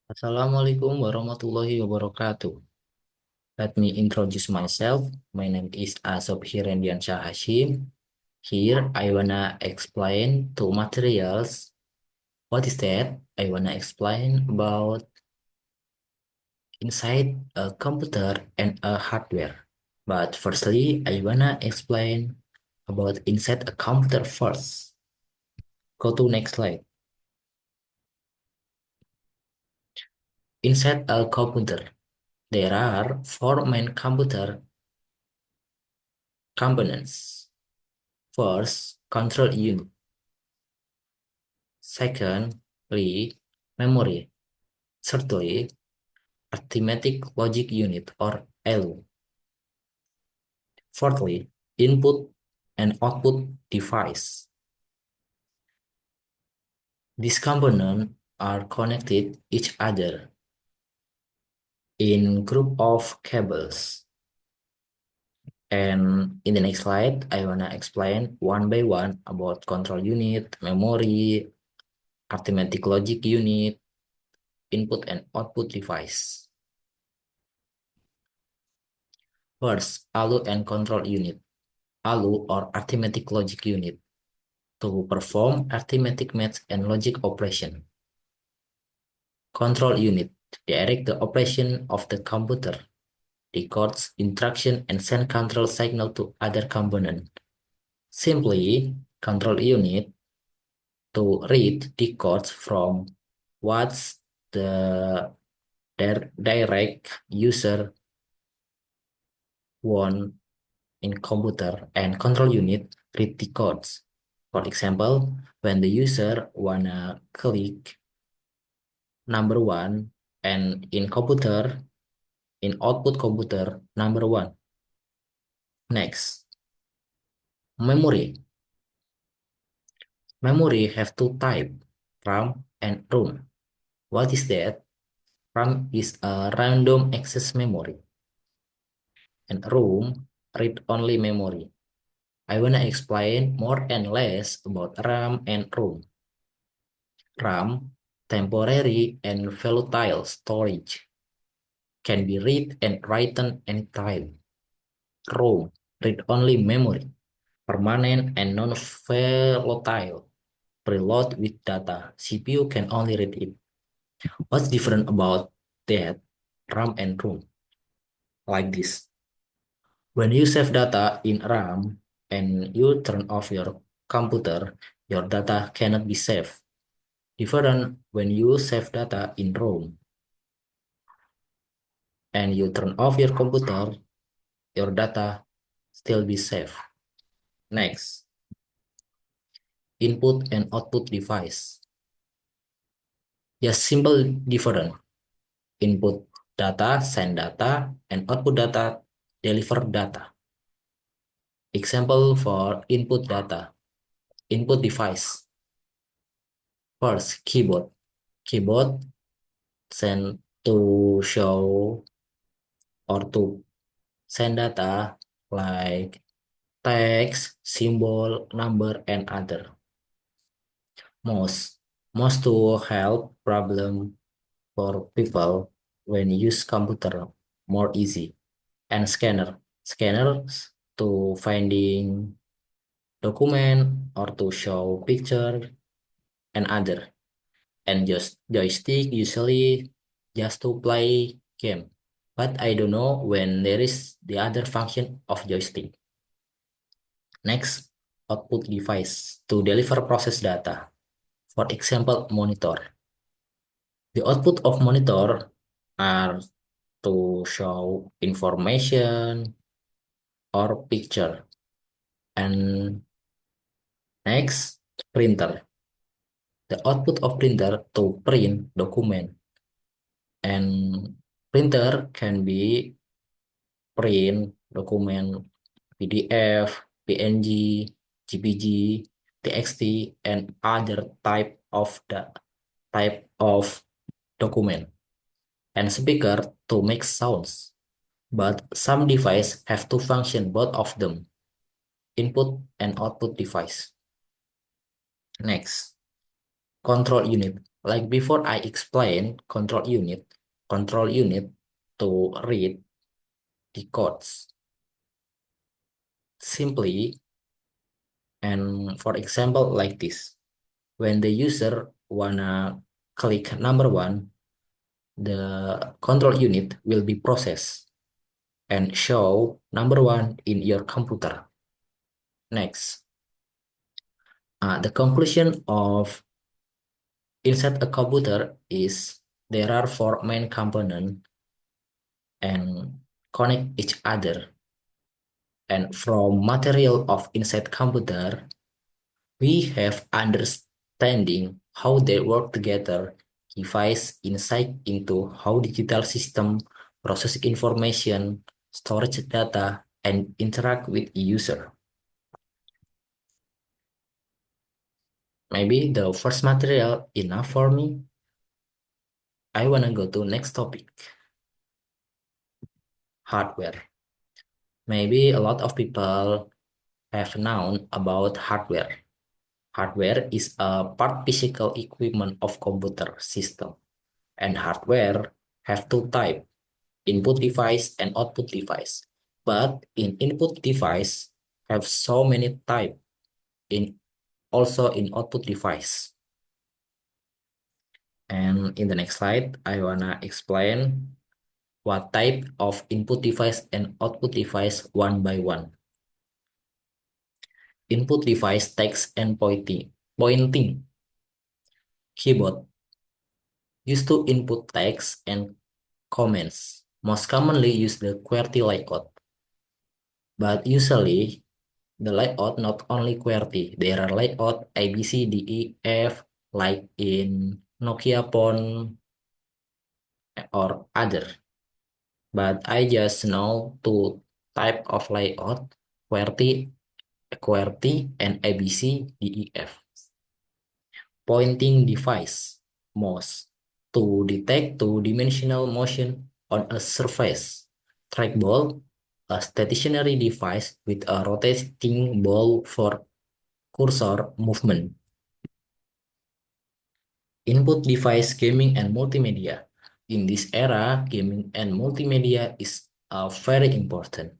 Assalamualaikum warahmatullahi wabarakatuh. Let me introduce myself. My name is Asob Hirendiansyah Hashim. Here, I wanna explain two materials. What is that? I wanna explain about inside a computer and a hardware. But firstly, I wanna explain about inside a computer first. Go to next slide. Inside a computer, there are four main computer components. First, control unit. Secondly, memory. Thirdly, arithmetic logic unit or ALU. Fourthly, input and output device. These components are connected each other in group of cables. And in the next slide, I wanna explain one by one about control unit, memory, arithmetic logic unit, input and output device. First, ALU and control unit. ALU or arithmetic logic unit to perform arithmetic math and logic operation. Control unit direct the operation of the computer, records instruction and send control signal to other component. Simply, control unit to read decodes from what's the direct user want in computer, and control unit read the codes. For example, when the user wanna click number one and in output computer number one. Next, memory. Memory have two type, RAM and ROM. What is that? RAM is a random access memory and ROM read-only memory. I wanna explain more and less about RAM and ROM. RAM, temporary and volatile storage, can be read and written anytime. ROM, read-only memory, permanent and non-volatile, preload with data. CPU can only read it. What's different about that? RAM and ROM, like this. When you save data in RAM and you turn off your computer, your data cannot be saved. Different when you save data in ROM and you turn off your computer, your data still be saved. Next, input and output device. Just simple different. Input data, send data, and output data, deliver data. Example for input data. Input device. First, keyboard. Keyboard send to show or to send data like text, symbol, number, and other. Mouse. Mouse to help problem for people when use computer more easy. And scanner. Scanners to finding document or to show picture and other. And just joystick usually just to play game. But I don't know when there is the other function of joystick. Next, output device to deliver process data. For example, monitor. The output of monitor are to show information or picture. And next, printer. The output of printer to print document. And printer can be print document PDF, PNG, JPG, TXT, and other type of document. And speaker to make sounds. But some device have to function both of them, input and output device. Next, control unit. Like before I explain control unit to read the codes simply, and for example like this. When the user wanna click number one, the control unit will be processed and show number one in your computer. Next, the conclusion of inside a computer is there are four main components and connect each other. And from material of inside computer, we have understanding how they work together, device insight into how digital system process information, storage data, and interact with user. Maybe the first material enough for me. I wanna go to next topic, hardware. Maybe a lot of people have known about hardware. Hardware is a part physical equipment of computer system, and hardware have two types, input device and output device. But in input device have so many type in also in output device. And in the next slide, I wanna explain what type of input device and output device one by one. Input device text and pointing keyboard used to input text and comments. Most commonly use the QWERTY layout, but usually the layout not only QWERTY, there are layout A, B, C, D, E, F, like in Nokia phone or other. But I just know two type of layout, QWERTY and A, B, C, D, E, F. Pointing device, mouse, to detect two-dimensional motion on a surface. Trackball, a stationary device with a rotating ball for cursor movement. Input device gaming and multimedia. In this era, gaming and multimedia is very important,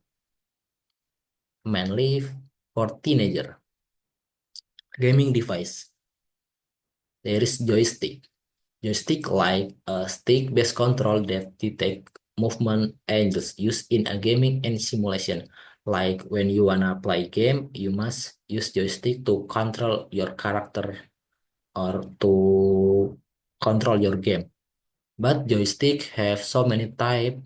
mainly for teenager. Gaming device. There is joystick. Joystick like a stick-based control that detect movement angles used in a gaming and simulation. Like when you wanna play game, you must use joystick to control your character or to control your game. But joystick have so many type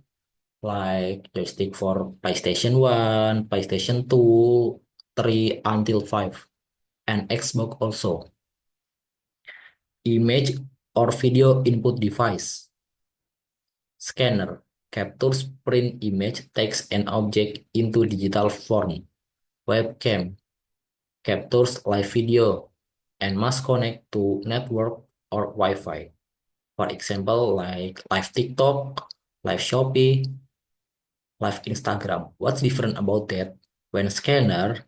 like joystick for PlayStation 1, PlayStation 2, 3 until 5, and Xbox also. Image or video input device. Scanner captures print image, text, and object into digital form. Webcam captures live video and must connect to network or Wi-Fi. For example, like live TikTok, live Shopee, live Instagram. What's different about that? When scanner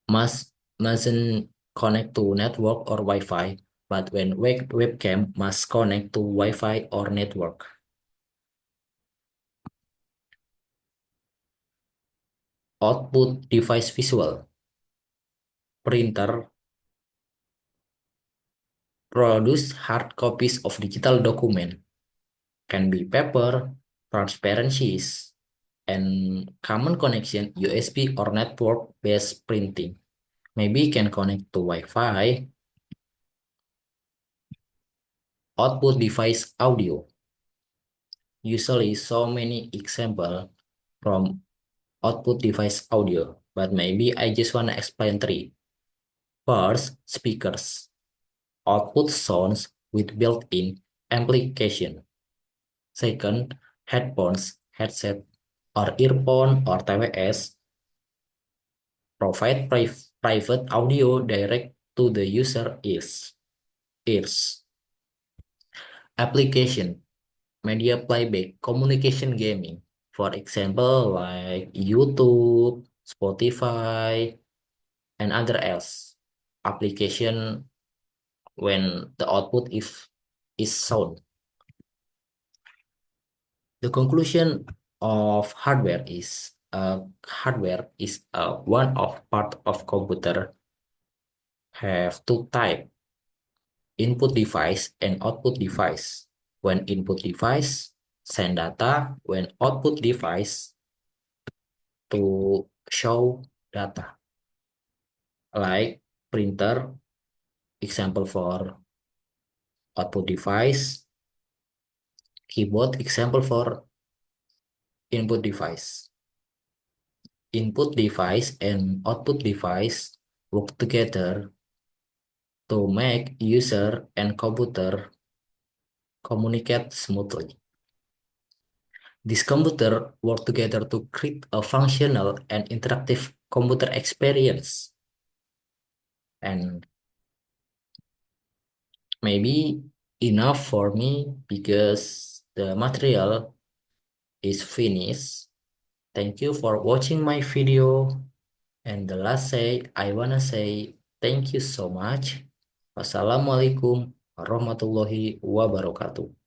mustn't connect to network or Wi-Fi, but when webcam must connect to Wi-Fi or network. Output device visual. Printer produce hard copies of digital document, can be paper, transparent sheets, and common connection USB or network-based printing. Maybe can connect to Wi-Fi. Output device audio. Usually so many example from output device audio, but maybe I just wanna explain three. First, speakers. Output sounds with built-in amplification. Second, headphones, headset, or earphone or TWS provide private audio direct to the user ears. Application, media playback, communication gaming. For example, like YouTube, Spotify, and other else. Application when the output if is sound. The conclusion of hardware is one of part of computer have two type, input device and output device. When input device send data, when output device to show data, like printer, example for output device, keyboard, example for input device. Input device and output device work together to make user and computer communicate smoothly. These computer work together to create a functional and interactive computer experience. And maybe enough for me because the material is finished. Thank you for watching my video. And the last say, I wanna say thank you so much. Wassalamualaikum warahmatullahi wabarakatuh.